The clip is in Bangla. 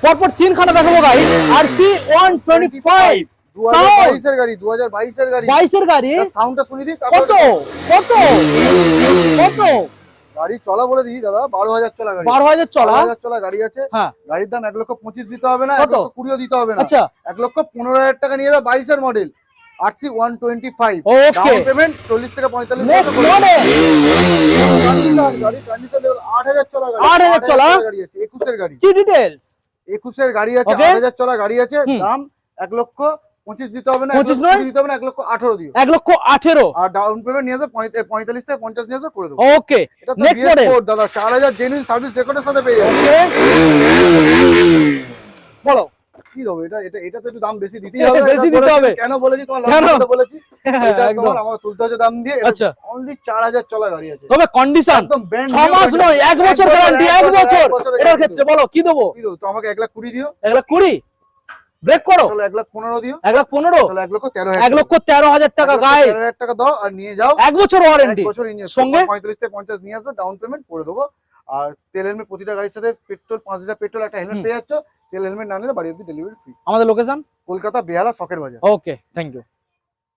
পরপর তিনখানা দেখাবো গাইস, আরসি 125 2022 এর গাড়ি, 2022 এর গাড়ি, 22 এর গাড়ি। সাউন্ডটা শুনি দিই। কত কত কত গাড়ি চলা বলে দিই দাদা, 12,000 চলা গাড়ি, 12,000 চলা, 12,000 চলা গাড়ি আছে। হ্যাঁ, গাড়ির দাম 1,25,000 দিতে হবে না, কত? 1,20,000 দিতে হবে না। আচ্ছা, 1,15,000 টাকা নিয়ে যাবে, 22 এর মডেল, আরসি 125। ওকে, ডাউন পেমেন্ট 40 থেকে 45 নেক্সট করে। মডেল গাড়ি কন্ডিশন লেভেল 8,000 চলা গাড়ি, 8,000 চলা গাড়ি আছে, 21 এর গাড়ি, কি ডিটেইলস? 21 এর গাড়ি আছে, Okay. 8,000 চলা গাড়ি আছে। দাম 1,25,000 দিতে হবে না, 25 নয়? দিতে হবে না, 1,18,000 দিও। 1,18,000। আর ডাউন পেমেন্ট নিয়ে যাবে 45 থেকে 50 নিয়ে যাবে, করে দেবো। ওকে, এটা তো নেক্সট BS4 মডেল দাদা, 4,000 জেনুইন সার্ভিস রেকর্ডের সাথে পেয়ে যাবে। বলো কি দেবো এটা? এটা তো একটু দাম বেশি দিতেই হবে। বেশি এটা দিতে বলেছি, হবে। কেন বলেছি তোমার কেন? লজ্জা বলেছি। এটা একদম। তোমার আমার তুলতে হচ্ছে দাম দিয়ে। আচ্ছা, অনলি 4,000 চলা গাড়ি আছে, তবে কন্ডিশন একদম ব্র্যান্ড 6 মাস নয়, 1 বছর গ্যারান্টি, 1 বছর। এটার ক্ষেত্রে বলো কি দেবো? কি দেবো? তো আমাকে 1,20,000 দিও। 1,20,000 ব্রেক করো, চলো 1,15,000 দিও। 1,15,000, চলো 1,13,000, 1,13,000 টাকা গাইস, 1,13,000 টাকা দাও আর নিয়ে যাও। 1 বছর ওয়ারেন্টি 1 বছর ইঞ্জিন সঙ্গে 45 থেকে 50 নিয়ে আসবে, ডাউন পেমেন্ট করে দেবো। আর তেল হেলমেট প্রতিটা গাড়ির সাথে, পেট্রোল 5 লিটার পেট্রোল, একটা হেলমেট পেয়ে যাচ্ছ। তেল হেলমেট না নিলে বাড়ি অব্দি ডেলিভারি ফ্রি। আমাদের লোকেশন কলকাতা বেহালা শখের বাজার। ওকে, থ্যাংক ইউ।